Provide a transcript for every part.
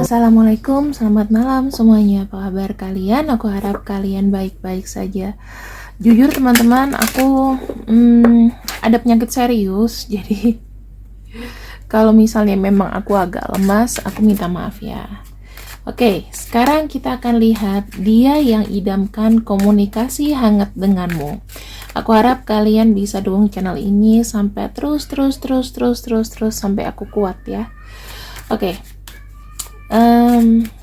Assalamualaikum, selamat malam semuanya. Apa kabar kalian? Aku harap kalian baik-baik saja. Jujur teman-teman, aku ada penyakit serius. Jadi kalau misalnya memang aku agak lemas, aku minta maaf ya. Oke, sekarang kita akan lihat dia yang idamkan komunikasi hangat denganmu. Aku harap kalian bisa dukung channel ini sampai terus sampai aku kuat ya. Oke.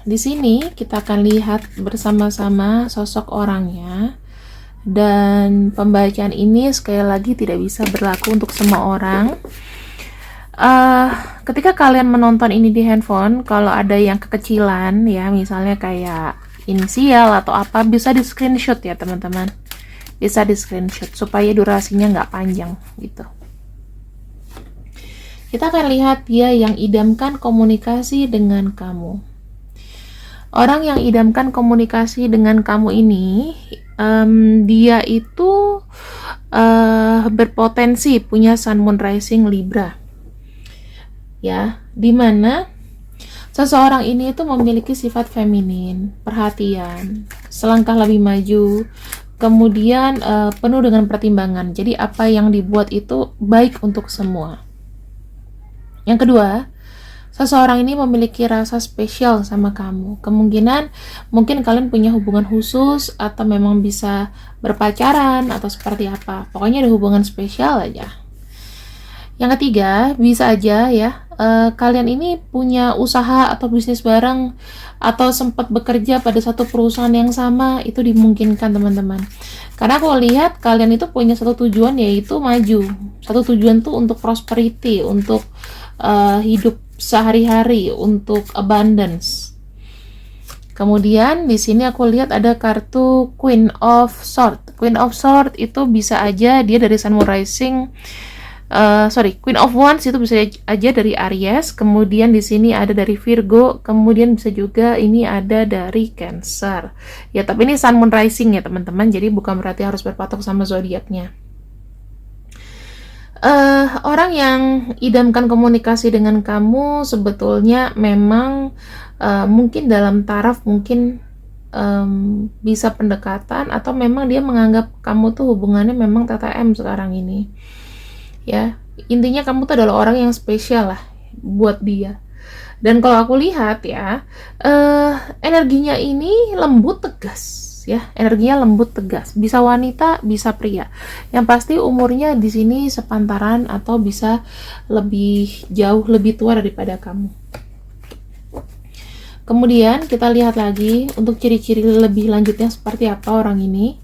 Di sini kita akan lihat bersama-sama sosok orangnya, dan pembacaan ini sekali lagi tidak bisa berlaku untuk semua orang. Ketika kalian menonton ini di handphone, kalau ada yang kekecilan ya, misalnya kayak inisial atau apa, bisa di screenshot ya teman-teman, bisa di screenshot supaya durasinya nggak panjang gitu. Kita akan lihat dia yang idamkan komunikasi dengan kamu. Orang yang idamkan komunikasi dengan kamu ini, dia itu berpotensi punya Sun Moon Rising Libra. Ya, dimana seseorang ini itu memiliki sifat feminin, perhatian, selangkah lebih maju, kemudian penuh dengan pertimbangan. Jadi apa yang dibuat itu baik untuk semua. Yang kedua, seseorang ini memiliki rasa spesial sama kamu. Kemungkinan mungkin kalian punya hubungan khusus atau memang bisa berpacaran atau seperti apa. Pokoknya ada hubungan spesial aja. Yang ketiga, bisa aja ya, kalian ini punya usaha atau bisnis bareng atau sempat bekerja pada satu perusahaan yang sama, itu dimungkinkan teman-teman. Karena aku lihat kalian itu punya satu tujuan, yaitu maju. Satu tujuan tuh untuk prosperity, untuk hidup sehari-hari, untuk abundance. Kemudian di sini aku lihat ada kartu Queen of Swords. Queen of Swords itu bisa aja dia dari Sun Moon Rising. Queen of Wands itu bisa aja dari Aries. Kemudian di sini ada dari Virgo. Kemudian bisa juga ini ada dari Cancer. Ya, tapi ini Sun Moon Rising ya teman-teman. Jadi bukan berarti harus berpatok sama zodiaknya. Orang yang idamkan komunikasi dengan kamu sebetulnya memang mungkin dalam taraf mungkin bisa pendekatan, atau memang dia menganggap kamu tuh hubungannya memang TTM sekarang ini ya. Intinya kamu tuh adalah orang yang spesial lah buat dia. Dan kalau aku lihat ya, energinya ini lembut tegas ya, energinya lembut tegas, bisa wanita bisa pria, yang pasti umurnya di sini sepantaran atau bisa lebih jauh lebih tua daripada kamu. Kemudian kita lihat lagi untuk ciri-ciri lebih lanjutnya seperti apa orang ini.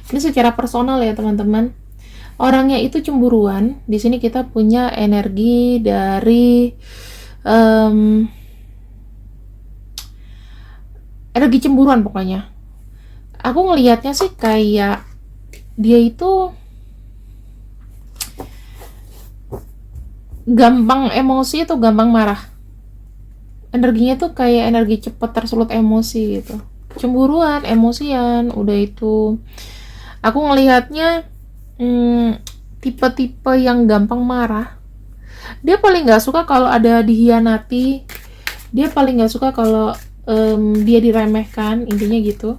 Ini secara personal ya teman-teman. Orangnya itu cemburuan. Di sini kita punya energi dari energi cemburuan pokoknya. Aku ngelihatnya sih kayak dia itu gampang emosi atau gampang marah. Energinya tuh kayak energi cepat tersulut emosi gitu. Cemburuan, emosian, udah itu. Aku ngelihatnya tipe-tipe yang gampang marah. Dia paling nggak suka kalau ada dihianati. Dia paling nggak suka kalau dia diremehkan, intinya gitu.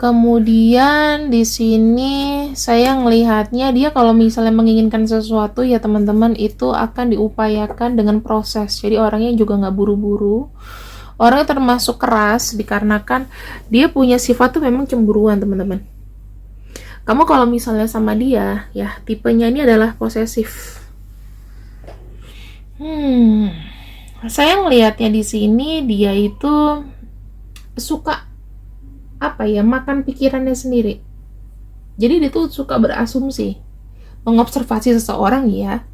Kemudian di sini saya ngelihatnya dia kalau misalnya menginginkan sesuatu ya teman-teman, itu akan diupayakan dengan proses. Jadi orangnya juga nggak buru-buru. Orangnya termasuk keras dikarenakan dia punya sifat tuh memang cemburuan teman-teman. Kamu kalau misalnya sama dia ya, tipenya ini adalah posesif. Saya ngelihatnya di sini dia itu suka makan pikirannya sendiri. Jadi dia tuh suka berasumsi, mengobservasi seseorang ya,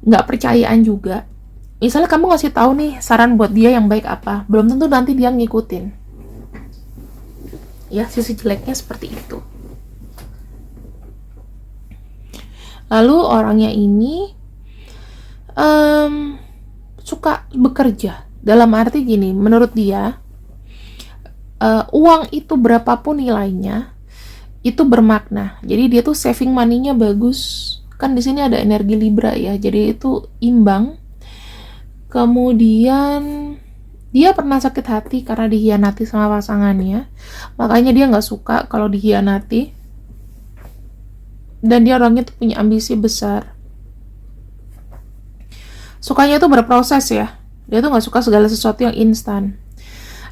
nggak percayaan juga. Misalnya kamu ngasih tahu nih saran buat dia yang baik apa, belum tentu nanti dia ngikutin. Ya, sisi jeleknya seperti itu. Lalu orangnya ini suka bekerja. Dalam arti gini, menurut dia uang itu berapapun nilainya itu bermakna. Jadi dia tuh saving money-nya bagus. Kan di sini ada energi Libra ya. Jadi itu imbang. Kemudian dia pernah sakit hati karena dikhianati sama pasangannya, makanya dia nggak suka kalau dikhianati. Dan dia orangnya tuh punya ambisi besar, sukanya tuh berproses ya. Dia tuh nggak suka segala sesuatu yang instan.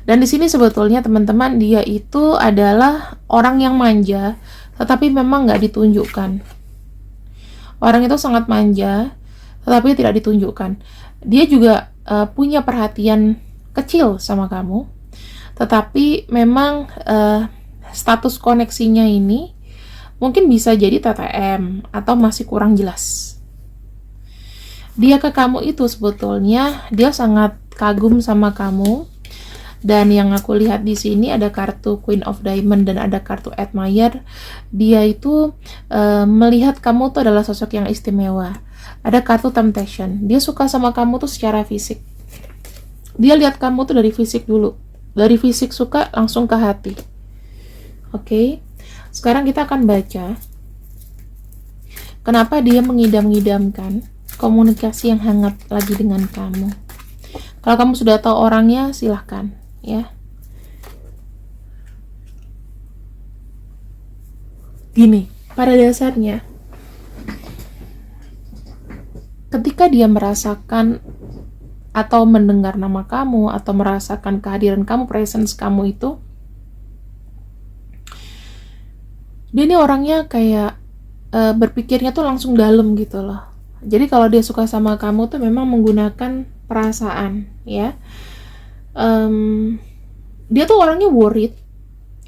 Dan di sini sebetulnya teman-teman, dia itu adalah orang yang manja, tetapi memang nggak ditunjukkan. Orang itu sangat manja, tetapi tidak ditunjukkan. Dia juga punya perhatian kecil sama kamu, tetapi memang status koneksinya ini mungkin bisa jadi TTM atau masih kurang jelas. Dia ke kamu itu sebetulnya dia sangat kagum sama kamu, dan yang aku lihat di sini ada kartu Queen of Diamond dan ada kartu Admire. Dia itu melihat kamu tuh adalah sosok yang istimewa. Ada kartu Temptation. Dia suka sama kamu tuh secara fisik. Dia lihat kamu tuh dari fisik dulu. Dari fisik suka langsung ke hati. Oke. Sekarang kita akan baca kenapa dia mengidam-ngidamkan komunikasi yang hangat lagi dengan kamu. Kalau kamu sudah tahu orangnya, silahkan ya. Gini, pada dasarnya ketika dia merasakan atau mendengar nama kamu atau merasakan kehadiran kamu, presence kamu itu, dia ini orangnya kayak berpikirnya tuh langsung dalam gitu loh. Jadi kalau dia suka sama kamu tuh memang menggunakan perasaan ya. Dia tuh orangnya worried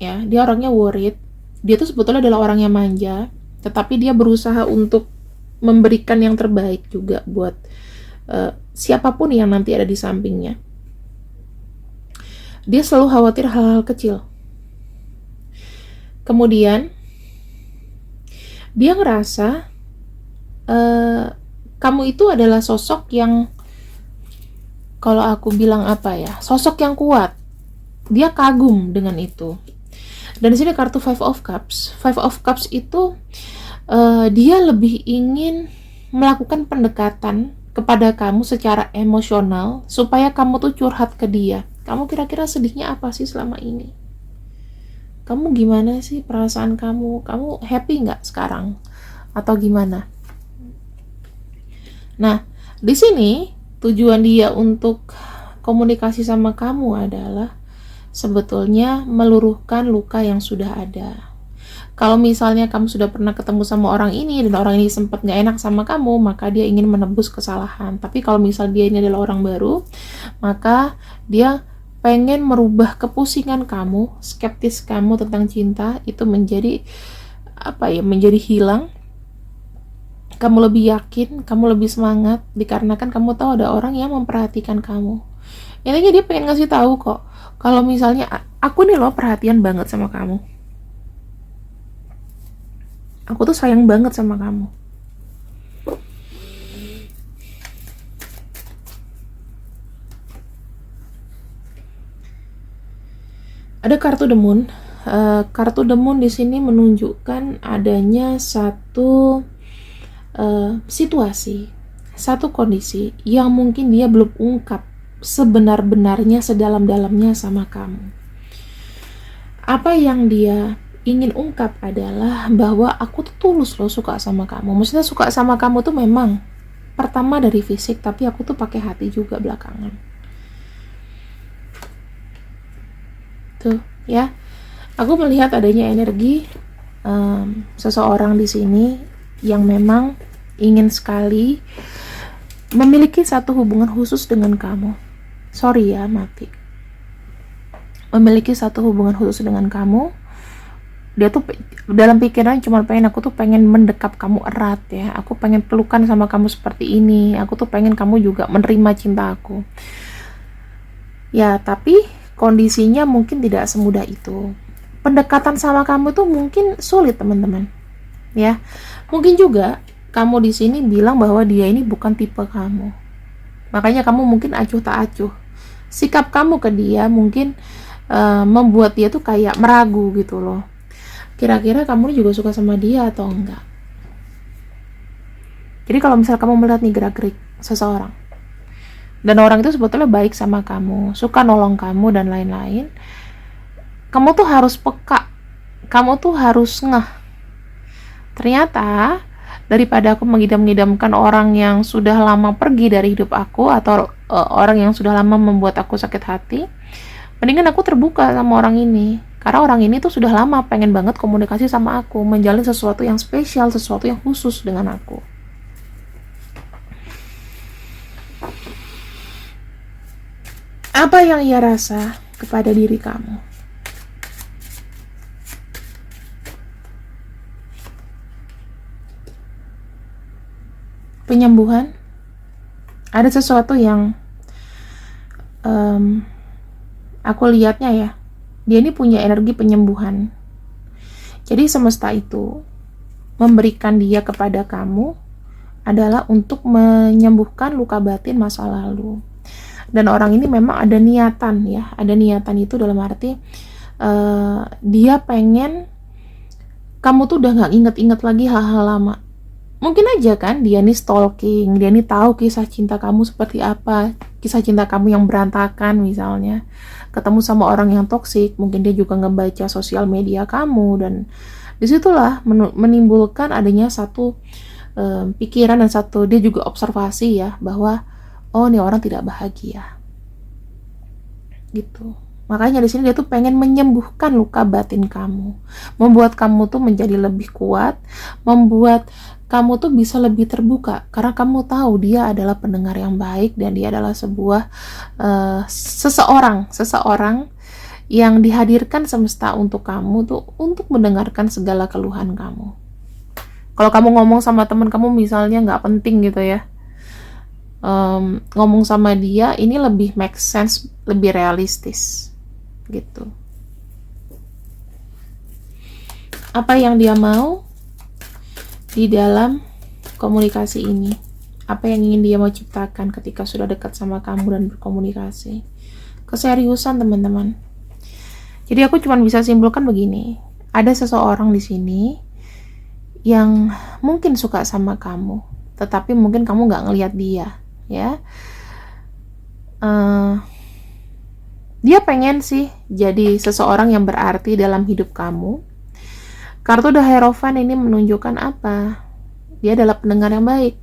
ya. Dia orangnya worried. Dia tuh sebetulnya adalah orang yang manja, tetapi dia berusaha untuk memberikan yang terbaik juga buat siapapun yang nanti ada di sampingnya. Dia selalu khawatir hal-hal kecil. Kemudian dia ngerasa kamu itu adalah sosok yang, kalau aku bilang apa ya, sosok yang kuat. Dia kagum dengan itu. Dan di sini kartu Five of Cups. Five of Cups itu dia lebih ingin melakukan pendekatan kepada kamu secara emosional supaya kamu tuh curhat ke dia. Kamu kira-kira sedihnya apa sih selama ini? Kamu gimana sih perasaan kamu? Kamu happy nggak sekarang? Atau gimana? Nah, di sini tujuan dia untuk komunikasi sama kamu adalah sebetulnya meluruhkan luka yang sudah ada. Kalau misalnya kamu sudah pernah ketemu sama orang ini dan orang ini sempat gak enak sama kamu, maka dia ingin menebus kesalahan. Tapi kalau misal dia ini adalah orang baru, maka dia pengen merubah kepusingan kamu, skeptis kamu tentang cinta itu menjadi menjadi hilang. Kamu lebih yakin, kamu lebih semangat dikarenakan kamu tahu ada orang yang memperhatikan kamu. Intinya dia pengen ngasih tahu kok, kalau misalnya aku nih loh perhatian banget sama kamu. Aku tuh sayang banget sama kamu. Ada kartu The Moon. Kartu The Moon di sini menunjukkan adanya satu situasi, satu kondisi yang mungkin dia belum ungkap sebenar-benarnya, sedalam-dalamnya sama kamu. Apa yang dia ingin ungkap adalah bahwa aku tuh tulus loh suka sama kamu. Maksudnya suka sama kamu tuh memang pertama dari fisik, tapi aku tuh pakai hati juga belakangan. Tuh ya, aku melihat adanya energi seseorang di sini yang memang ingin sekali memiliki satu hubungan khusus dengan kamu. Sorry ya, mati. Memiliki satu hubungan khusus dengan kamu. Dia tuh dalam pikiran cuma pengen, aku tuh pengen mendekap kamu erat ya. Aku pengen pelukan sama kamu seperti ini. Aku tuh pengen kamu juga menerima cinta aku. Ya, tapi kondisinya mungkin tidak semudah itu. Pendekatan sama kamu tuh mungkin sulit, teman-teman. Ya, mungkin juga kamu di sini bilang bahwa dia ini bukan tipe kamu. Makanya kamu mungkin acuh tak acuh. Sikap kamu ke dia mungkin membuat dia tuh kayak meragu gitu loh. Kira-kira kamu juga suka sama dia atau enggak? Jadi kalau misal kamu melihat nih gerak-gerik seseorang, dan orang itu sebetulnya baik sama kamu, suka nolong kamu dan lain-lain, kamu tuh harus peka, kamu tuh harus ngeh. Ternyata daripada aku mengidam-ngidamkan orang yang sudah lama pergi dari hidup aku, atau orang yang sudah lama membuat aku sakit hati, mendingan aku terbuka sama orang ini. Karena orang ini tuh sudah lama pengen banget komunikasi sama aku, menjalin sesuatu yang spesial, sesuatu yang khusus dengan aku. Apa yang ia rasa kepada diri kamu? Penyembuhan? Ada sesuatu yang aku lihatnya ya, dia ini punya energi penyembuhan. Jadi semesta itu memberikan dia kepada kamu adalah untuk menyembuhkan luka batin masa lalu. Dan orang ini memang ada niatan ya, ada niatan itu dalam arti dia pengen kamu tuh udah gak inget-inget lagi hal-hal lama. Mungkin aja kan dia nih stalking, dia nih tahu kisah cinta kamu seperti apa, kisah cinta kamu yang berantakan misalnya, ketemu sama orang yang toksik, mungkin dia juga ngebaca sosial media kamu, dan disitulah menimbulkan adanya satu pikiran dan satu dia juga observasi ya, bahwa oh nih orang tidak bahagia gitu. Makanya di sini dia tuh pengen menyembuhkan luka batin kamu, membuat kamu tuh menjadi lebih kuat, membuat kamu tuh bisa lebih terbuka, karena kamu tahu dia adalah pendengar yang baik dan dia adalah sebuah seseorang yang dihadirkan semesta untuk kamu tuh untuk mendengarkan segala keluhan kamu. Kalau kamu ngomong sama teman kamu misalnya nggak penting gitu ya, ngomong sama dia ini lebih make sense, lebih realistis gitu. Apa yang dia mau di dalam komunikasi ini, apa yang ingin dia mau ciptakan ketika sudah dekat sama kamu dan berkomunikasi? Keseriusan, teman-teman. Jadi aku cuma bisa simpulkan begini, ada seseorang di sini yang mungkin suka sama kamu, tetapi mungkin kamu nggak ngelihat dia ya. Dia pengen sih jadi seseorang yang berarti dalam hidup kamu. Kartu The Hierophant ini menunjukkan apa? Dia adalah pendengar yang baik.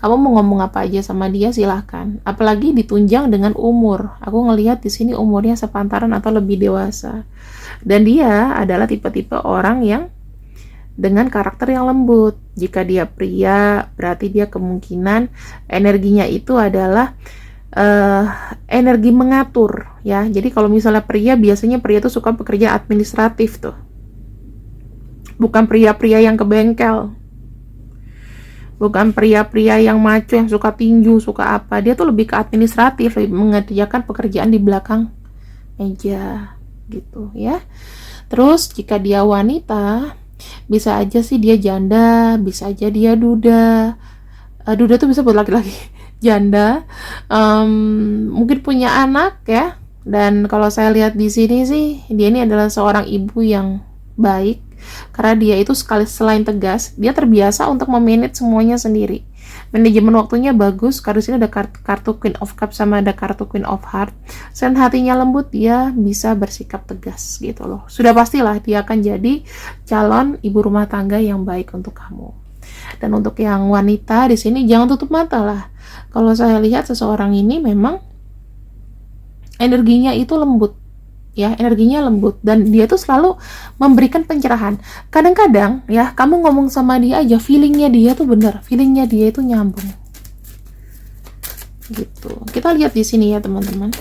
Kamu mau ngomong apa aja sama dia silahkan. Apalagi ditunjang dengan umur. Aku ngelihat di sini umurnya sepantaran atau lebih dewasa. Dan dia adalah tipe-tipe orang yang dengan karakter yang lembut. Jika dia pria, berarti dia kemungkinan energinya itu adalah energi mengatur ya. Jadi kalau misalnya biasanya pria tuh suka bekerja administratif tuh, bukan pria-pria yang ke bengkel, bukan pria-pria yang maco yang suka tinju, suka apa. Dia tuh lebih ke administratif, lebih mengerjakan pekerjaan di belakang meja gitu ya. Terus jika dia wanita, bisa aja sih dia janda, bisa aja dia duda. Duda tuh bisa buat laki-laki. Janda, mungkin punya anak ya. Dan kalau saya lihat di sini sih, dia ini adalah seorang ibu yang baik, karena dia itu selain tegas, dia terbiasa untuk memanage semuanya sendiri. Manajemen waktunya bagus, karena di sini ada kartu Queen of Cups sama ada kartu Queen of Heart. Selain hatinya lembut, dia bisa bersikap tegas gitu loh. Sudah pastilah dia akan jadi calon ibu rumah tangga yang baik untuk kamu. Dan untuk yang wanita di sini jangan tutup mata lah. Kalau saya lihat seseorang ini memang energinya itu lembut ya, energinya lembut, dan dia tuh selalu memberikan pencerahan. Kadang-kadang ya kamu ngomong sama dia aja, feelingnya dia tuh bener, feelingnya dia itu nyambung gitu. Kita lihat di sini ya teman-teman.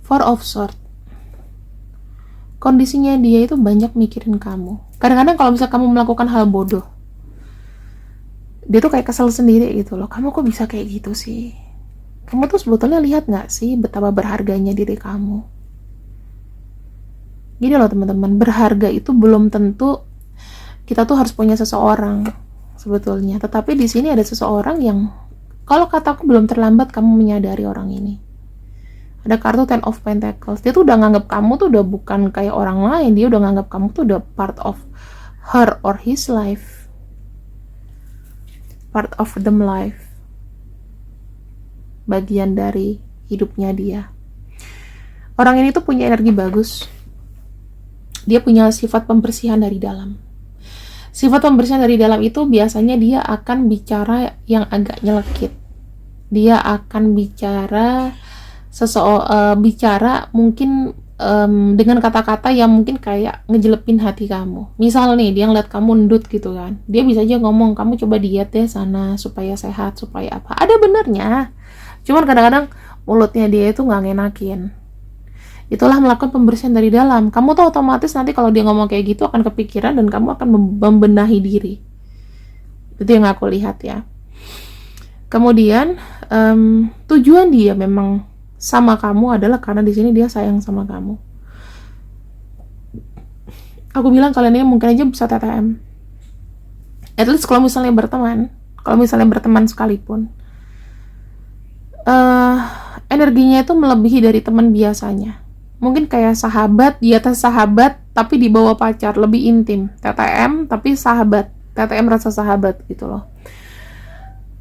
Four of Swords. Kondisinya dia itu banyak mikirin kamu. Kadang-kadang kalau misalnya kamu melakukan hal bodoh, dia tuh kayak kesel sendiri gitu loh. Kamu kok bisa kayak gitu sih? Kamu tuh sebetulnya lihat gak sih betapa berharganya diri kamu? Gini loh teman-teman, berharga itu belum tentu kita tuh harus punya seseorang sebetulnya. Tetapi di sini ada seseorang yang, kalau kataku belum terlambat kamu menyadari orang ini. Ada kartu Ten of Pentacles. Dia tuh udah nganggap kamu tuh udah bukan kayak orang lain. Dia udah nganggap kamu tuh udah part of her or his life, part of them life, bagian dari hidupnya dia. Orang ini tuh punya energi bagus, dia punya sifat pembersihan dari dalam. Sifat pembersihan dari dalam itu biasanya dia akan bicara yang agak nyelekit, dia akan bicara bicara mungkin dengan kata-kata yang mungkin kayak ngejelepin hati kamu. Misal nih, dia ngeliat kamu ndut gitu kan, dia bisa aja ngomong, kamu coba diet deh sana supaya sehat, supaya apa. Ada benernya, cuman kadang-kadang mulutnya dia itu nggak ngenakin. Itulah melakukan pembersihan dari dalam. Kamu tuh otomatis nanti kalau dia ngomong kayak gitu akan kepikiran dan kamu akan membenahi diri. Itu yang aku lihat ya. Kemudian tujuan dia memang sama kamu adalah karena di sini dia sayang sama kamu. Aku bilang kalian ini mungkin aja bisa TTM. At least kalau misalnya berteman sekalipun, energinya itu melebihi dari teman biasanya. Mungkin kayak sahabat, di atas sahabat, tapi di bawah pacar, lebih intim. TTM tapi sahabat, TTM rasa sahabat gitu loh.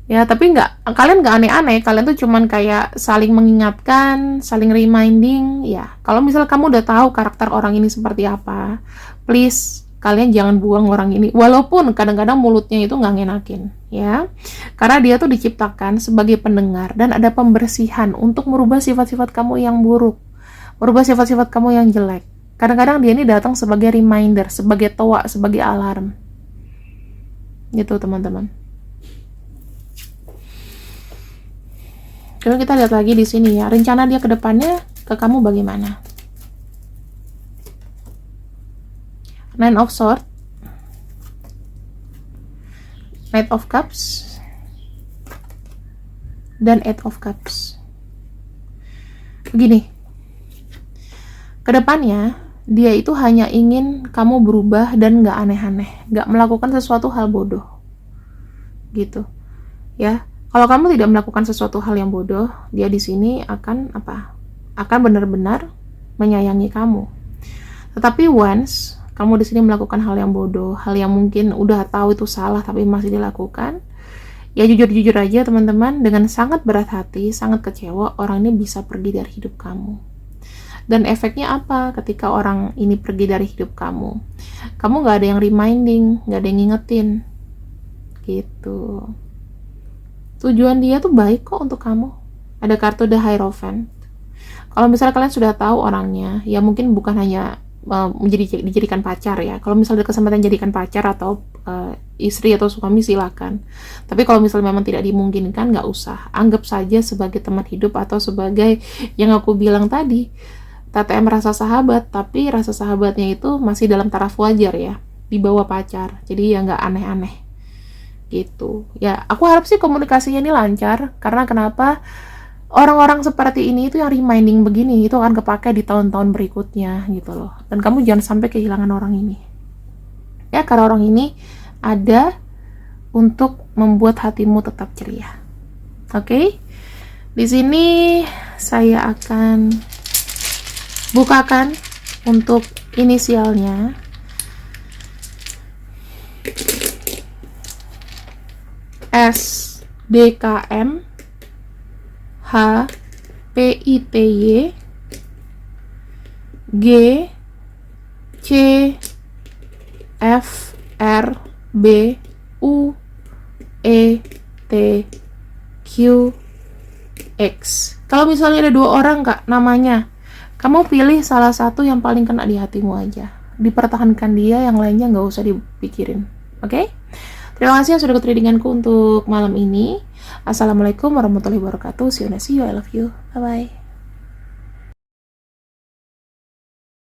Ya, tapi kalian nggak aneh-aneh, kalian tuh cuman kayak saling mengingatkan, saling reminding. Ya, kalau misal kamu udah tahu karakter orang ini seperti apa, please kalian jangan buang orang ini, walaupun kadang-kadang mulutnya itu nggak ngenakin, ya, karena dia tuh diciptakan sebagai pendengar dan ada pembersihan untuk merubah sifat-sifat kamu yang buruk, merubah sifat-sifat kamu yang jelek. Kadang-kadang dia ini datang sebagai reminder, sebagai toa, sebagai alarm, gitu teman-teman. Coba kita lihat lagi di sini ya, rencana dia ke depannya ke kamu bagaimana. Nine of Swords, Knight of Cups, dan Eight of Cups. Begini, ke depannya dia itu hanya ingin kamu berubah dan gak aneh-aneh, gak melakukan sesuatu hal bodoh, gitu ya. Kalau kamu tidak melakukan sesuatu hal yang bodoh, dia di sini akan apa? Akan benar-benar menyayangi kamu. Tetapi once kamu di sini melakukan hal yang bodoh, hal yang mungkin udah tahu itu salah tapi masih dilakukan, ya jujur-jujur aja teman-teman, dengan sangat berat hati, sangat kecewa, orang ini bisa pergi dari hidup kamu. Dan efeknya apa ketika orang ini pergi dari hidup kamu? Kamu gak ada yang reminding, gak ada yang ngingetin, gitu. Tujuan dia tuh baik kok untuk kamu. Ada kartu The Hierophant. Kalau misalnya kalian sudah tahu orangnya, ya mungkin bukan hanya dijadikan pacar ya. Kalau misalnya ada kesempatan jadikan pacar atau istri atau suami, silakan. Tapi kalau misalnya memang tidak dimungkinkan, nggak usah. Anggap saja sebagai teman hidup atau sebagai yang aku bilang tadi, TTM rasa sahabat, tapi rasa sahabatnya itu masih dalam taraf wajar ya, di bawah pacar. Jadi ya nggak aneh-aneh. Gitu ya, aku harap sih komunikasinya ini lancar, karena kenapa, orang-orang seperti ini itu yang reminding begini itu akan kepake di tahun-tahun berikutnya gitu loh. Dan kamu jangan sampai kehilangan orang ini ya, karena orang ini ada untuk membuat hatimu tetap ceria. Oke? Di sini saya akan bukakan untuk inisialnya. S, D, K, M, H, P, I, T, Y, G, C, F, R, B, U, E, T, Q, X. Kalau misalnya ada 2 orang kak namanya, kamu pilih salah satu yang paling kena di hatimu aja, dipertahankan dia, yang lainnya nggak usah dipikirin. Oke? Terima kasih yang sudah ikut readinganku untuk malam ini. Assalamualaikum warahmatullahi wabarakatuh. See you, I love you. Bye-bye.